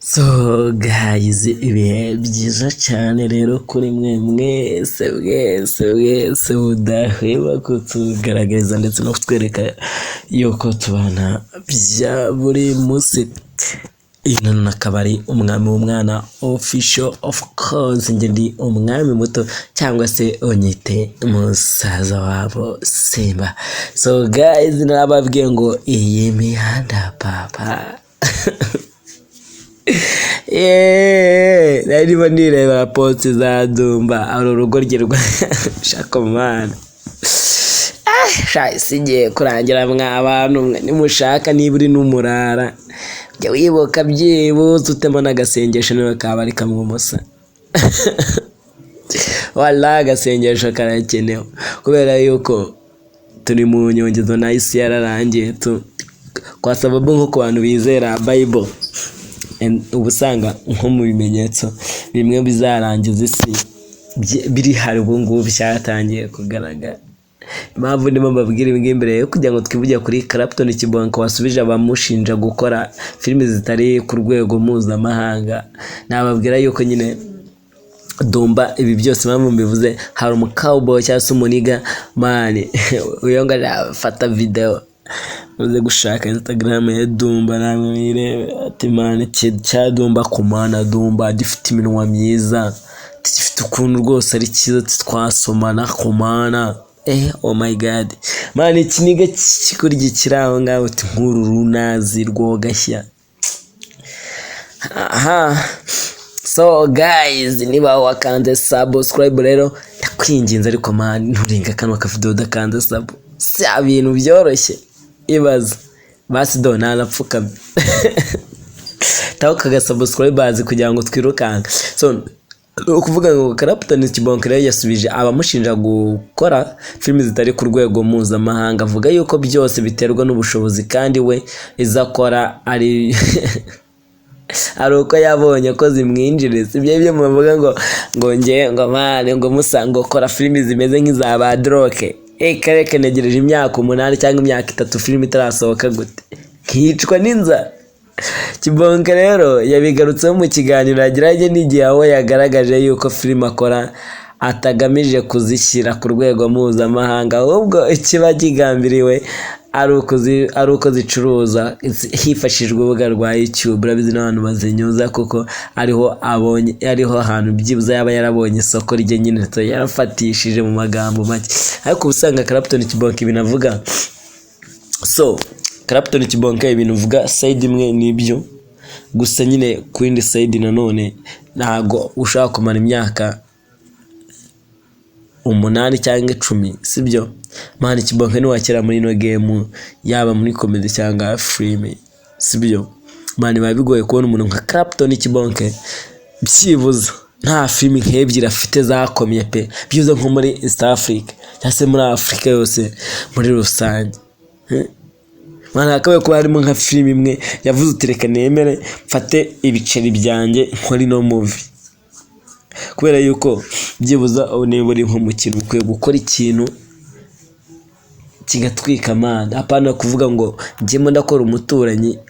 So guys, ibihe byiza cyane rero kuri mwe mwese mudahwema kutugaragariza ndetse no kutwereka yuko tubana bya buri munsi. Ino nakabari umwami w'umwana official, of course njye ndi umwami muto cyangwa se onyite musaza wabo Simba. So guys, nababwiye ngo iyi mihanda papa narimo nireba post za Dumba aro rugo rwa shakomana. Singiye kurangira mw'abantu nimushaka niburi n'umurara jya wibuka byibuze utema n'agasengesho niwe kabari kamwumusa. Wala agasengesho karakenewe kubera yuko turi mu nyongezo na isi yararangiye kwa sababu nko ku bantu bizera Bible ubusanga nko mu bimenyetso bimwe bizarangiza isi biri hari ubu ngubu byatangiye kugaragara. Impamvu ndimo mbabwira ibi imbere yo kugira ngo twivuge kuri Clapton Kiboke wasubije abamushinja gukora filime zitari ku rwego mpuzamahanga, nababwira yuko nyine Dumba ibi byose mpamvu mbivuze hari cowboy cyangwa se umuniga mani uyo ngo afata video uze gushaka Instagram ya Dumba namwe mirebe ati mani cya Dumba kumana Dumba gifite iminwa myiza gifite ukuntu rwose ari cyiza twasomana kumana. Oh my god mani ikiniga kikurya kiraho ngaho nkuru runazi rwogashya. So guys, niba wakanze subscribe rero ndakwinginze ariko mani nturenga kanwa ka video dakanze sub si ibintu byoroshye ibaza basi dona napfukamye taho subscribe bazi kugira ngo twirukanka. So ukuvuga ngo Clapton Kiboke rero yasubije abamushinja gukora filime zitari ku rwego mpuzamahanga, avuga yuko byose biterwa n'ubushobozi kandi we izakora ari uko yabonye ko zimwinjiriza. Ibyo muvuga ngo mane ngo musango kora filime zimeze nk'iza ba Droke kareke negereje imyaka 8 cyangwa imyaka 3 filime itarasohoka gute nkicwa n'inzara. Kiboke rero yabigarutseho mu kiganiro yagiranye n'igihe aho yagaragaje yuko filime akora atagamije kuzishyira ku rwego mpuzamahanga ahubwo ikiba kigambiriwe ari uko zicuruza hifashishwa urubuga rwa YouTube. Urabizi n'abantu bazinyuza kuko ariho ahantu byibuze yaba yarabonye isoko rye nyine yarafatishije mu magambo make. Ariko usanga Clapton Kiboke binavuga so Clapton Kiboke ibintu uvuga side imwe nibyo gusa nyine ku yindi side nanone ntago ushaka kumara imyaka 8 cyangwa 10 sibyo mani. Kiboke ni wakera muri no game yaba muri comedy cyangwa filime sibyo mani babigoye kubona umuntu nka Clapton Kiboke byibuza nta filime nk'ebyiri afite zakomye pe byibuze nko muri East Africa cyangwa se muri Afrika yose muri rusange. Mwana akabaye kuba harimo nka filime imwe yavuze utireka nemere mfate ibiceri byanjye nkori no movie kubera yuko byibuza niba uri nko mu kintu ukwiye gukora ikintu kigatwika mana. Apana kuvuga ngo njyemo ndakora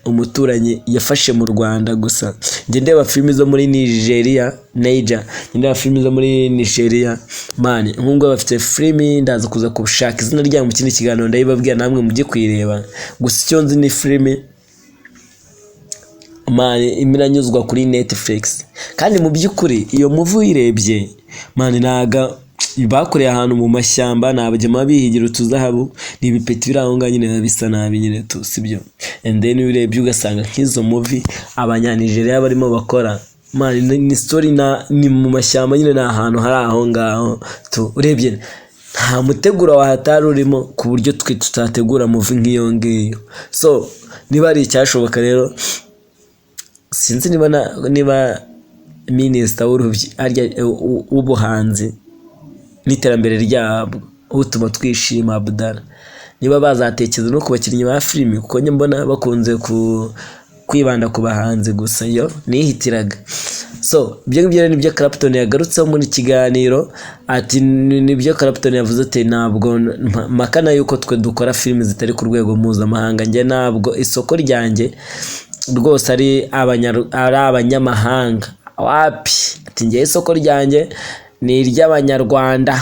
umuturanyi yafashe mu Rwanda gusa njye ndeba filime zo muri Nigeria ndeba filime zo muri Nigeria mani nkungo bafite filime ndaza kuza kubushaka izina rya mu kindi kiganiro ndayibabwira namwe mujye kwireba. Gusa icyo nzi ni filime mani imiranyuzwa kuri Netflix kandi mu by'ukuri iyo movie uyirebye mani naga bakoreye ahantu mu mashyamba nabajyama bihigira utuzahabu n'ibipeti biraho nyine bisa nabi nyine sibyo. And then urebye ugasanga nk'izo movie abanyanigeria barimo bakora mani ni story ni mu mashyamba nyine na ahantu hari aho ngaho urebye nta mutegura wahatari urimo ku buryo twe tutategura movie nk'iyo ngiyo. So niba ari icyashoboka rero sinzi niba minister w'ubuhanzi n'iterambere ryabo utuma twishima Abdala niba bazatekereza no kubakinnyi ba filime kuko njye mbona bakunze kwibanda ku bahanzi gusa yo nihitiraga. So ibyo nibyo Clapton yagarutseho muri kiganiro ati nibyo Clapton yavuze ati ntabwo makana yuko twe dukora filime zitari ku rwego mpuzamahanga njye ntabwo isoko ryanjye rwose ari abanyamahanga. Wapi, ati ngewe isoko ryanjye ni iry'abanyarwanda.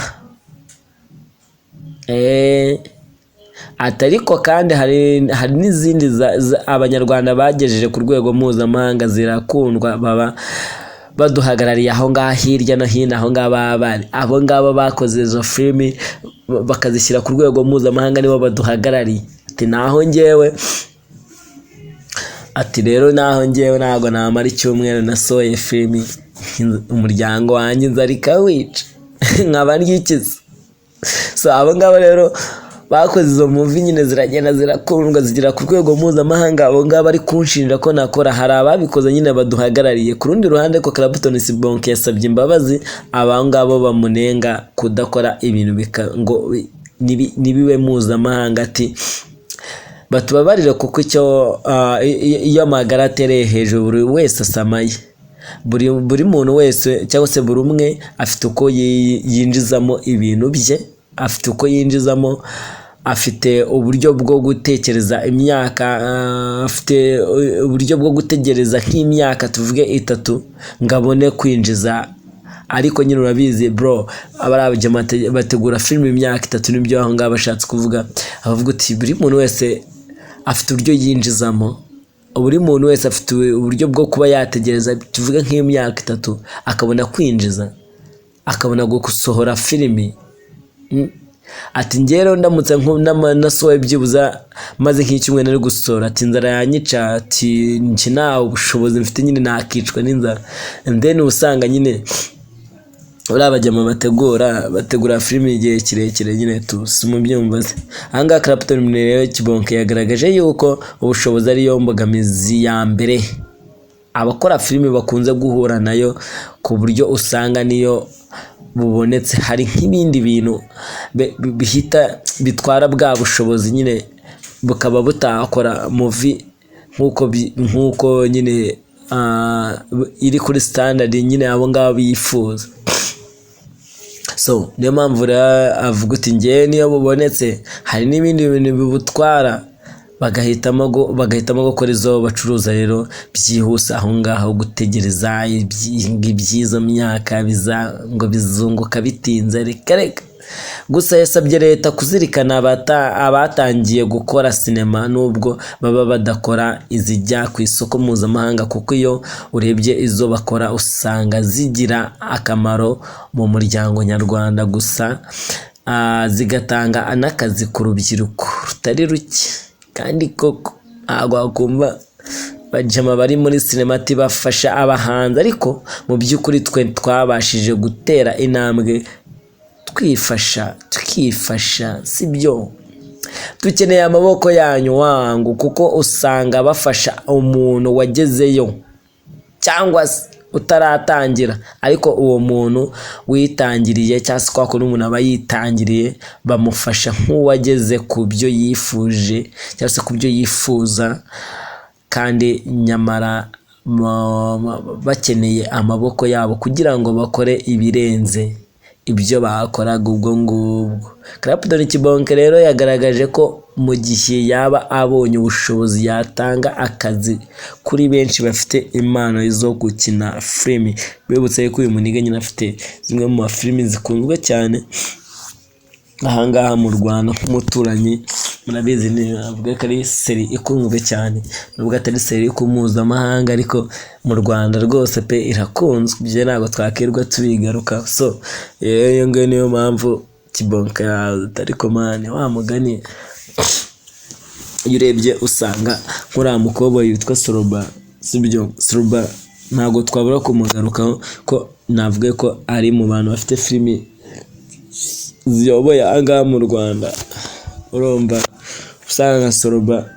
Atariko kandi hari n'izindi abanyarwanda bagejeje ku rwego mpuzamahanga zirakundwa, baba baduhagarariye aho ngaho hirya no hino, aho ngaho bari abo ngabo bakoze izo filimi bakazishyira ku rwego mpuzamahanga, nibo baduhagarariye. Ati naho ngewe, ati rero naho ngewe ntabwo namara icyumweru nasohoye filimi umuryango wanjye inzara ikawica nkaba ndyikiza. So abo ngabo rero bakoze izo movie nyine ziragenda zirakundwa zigera ku rwego mpuzamahanga. Abo ngabo bari kunshinja ko nakora, hari ababikoze nyine baduhagarariye. Ku rundi ruhande ko Clapton Kiboke yasabye imbabazi abo ngabo bamunenga kudakora ibintu ngo nibiwe mpuzamahanga. Ati batubabarire kuko iyo amagara atereye hejuru buri wese asamaye. Buri muntu wese cyangwa se buri umwe afite uko yinjizamo ibintu bye, afite uko yinjizamo, afite uburyo bwo gutekereza imyaka, afite uburyo bwo gutegereza nk'imyaka tuvuge 3 ngabone kwinjiza. Ariko nyine urabizi bro, abarabije bategura film imyaka 3 nibyo aho ngaba bashatse kuvuga. Abavuga uti buri muntu wese afite uburyo yinjizamo, buri muntu wese afite uburyo bwo kuba yategereza tuvuge nk'imyaka 3 akabona kwinjiza, akabona gusohora filimi. Ati ngero ndamutse nasohoye byibuza maze nk'icyumweru nari gusohora, ati inzara yanyica, ati nta ubushobozi mfite nyine nakicwa n'inzara. And then usanga nyine urabajyama bategura filimi igihe kirekire nyine mu byumva se. Ahangaha Clapton rero Kiboke yagaragaje yuko ubushobozi ariyo mbogamizi ya mbere abakora filimi bakunze guhura nayo, ku buryo usanga niyo bubonetse hari nk'ibindi bintu bihita bitwara bwa bushobozi nyine bukaba butakora movie nkuko nyine iri kuri standard nyine abo ngabo bifuza. So niyo mpamvu avuga uti ngewe niyo bubonetse hari n'ibindi bintu bibutwara, bagahitamo gukora izo bacuruza rero byihuse aho ngaho gutegereza iby'izo myaka ngo bizunguka bitinze. Reka gusa yasabye leta kuzirikana abatangiye gukora sinema nubwo baba badakora izijya ku isoko mpuzamahanga, kuko iyo urebye izo bakora usanga zigira akamaro mu muryango nyarwanda gusa, zigatanga n'akazi ku rubyiruko rutari ruke. Kandi koko ntabwo wakumva bajama bari muri sinema ati bafasha abahanzi, ariko mu by'ukuri twe twabashije gutera intambwe tukifasha, sibyo? Dukeneye amaboko yanyu wangu, kuko usanga bafasha umuntu wagezeyo cyangwa utaratangira, ariko uwo muntu witangiriye cyangwa se kwa umuntu aba yitangiriye bamufasha nk'uwageze ku byo yifuje cyangwa se ku byo yifuza, kandi nyamara bakeneye amaboko yabo kugira ngo bakore ibirenze ibyo bakoraga ubwo ngubwo. Clapton Kiboke rero yagaragaje ko mu gihe yaba abonye ubushobozi yatanga akazi kuri benshi bafite impano zo gukina filimi. Bibutse ko uyu muniga nyine afite zimwe mu mafilimi zikunzwe cyane ahangaha mu Rwanda nk'umuturanyi. Murabizi ni avuga ko ari seri ikunzwe cyane, nubwo atari seri mpuzamahanga, ariko mu Rwanda rwose pe irakunzwe. Ibyo ntabwo twakirwa tubigaruka. So iyo ngiyo niyo mpamvu Kiboke atari komane wa mugani. Iyo urebye usanga nk'uriya mukobwa witwa Soroba, sibyo? Soroba ntabwo twabura kumugarukaho ko navuga ko ari mu bantu bafite filimi ziyoboye ahangaha mu Rwanda. Urumva usanga Soroba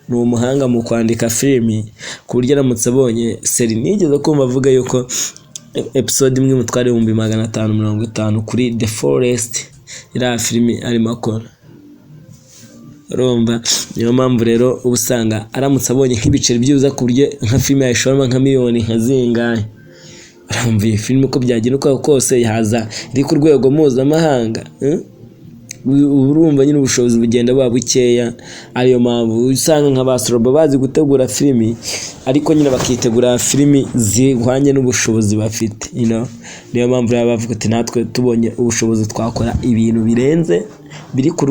ni umuhanga mu kwandika filimi, ku buryo aramutse abonye seri. Nigeze kumva avuga yuko episode imwe mutware 550 kuri The Forest iriya filimi arimo akora. Urumva niyo mpamvu rero ubusanga aramutse abonye nk'ibiceri byuza ku buryo nka filimi yashorama nka miliyoni nka zingahe. Urumva iyi filimi uko byagira uko kose yaza iri ku rwego mpuzamahanga. urumva nyine ubushobozi bugenda buba bukeya. Ariyo mpamvu usanga nk'abasoroba bazi gutegura filimi ariko nyine bakitegura filimi zihwanye n'ubushobozi bafite, niyo mpamvu baba bavuga ati natwe tubonye ubushobozi twakora ibintu birenze biri ku